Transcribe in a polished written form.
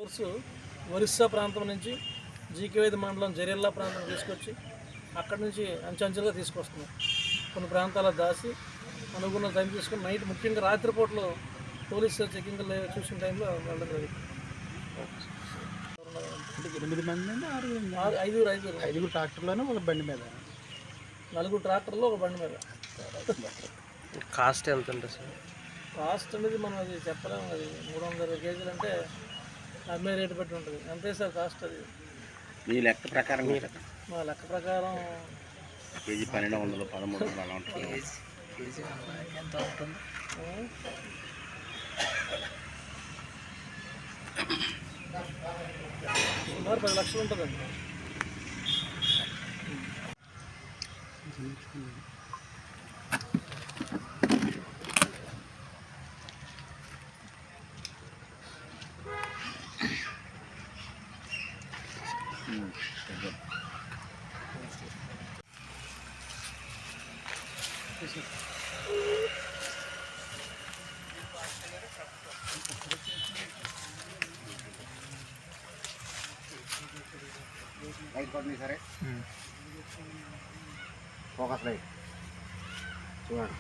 Force Orissa ప్రాంతం నుంచి జీకేవేది మండలం జరియల్లా ప్రాంతం తీసుకొచ్చి అక్కడి నుంచి అంచెంచెలుగా తీసుకొస్తున్నాం. కొన్ని ప్రాంతాల దాసి అనుకున్న టైం తీసుకుని నైట్ ముఖ్యంగా రాత్రిపూటలో పోలీసు చెకింగ్ చూసిన టైంలో వెళ్ళడం జరిగింది. 8 మంది ఐదుగురు ట్రాక్టర్లోనే ఒక బండి మీద, 4 ట్రాక్టర్లో ఒక బండి మీద. కాస్ట్ ఎంత ఉంటుంది సార్? కాస్ట్ అనేది మనం అది చెప్పలేము. అది 300 కేజీలు అంటే అమ్మే రేటు బట్టి ఉంటుంది. అంతే సార్ కాస్ట్. అది మీ లెక్క ప్రకారం? మా లెక్క ప్రకారం కేజీ 1200 1300 అలా ఉంటుంది. కేజీ ఎంత ఉంటుంది? సుమారు 10 లక్షలు ఉంటుందండి. లైట్ పడుతుంది సరే, ఫోకస్ లైట్ చూడండి.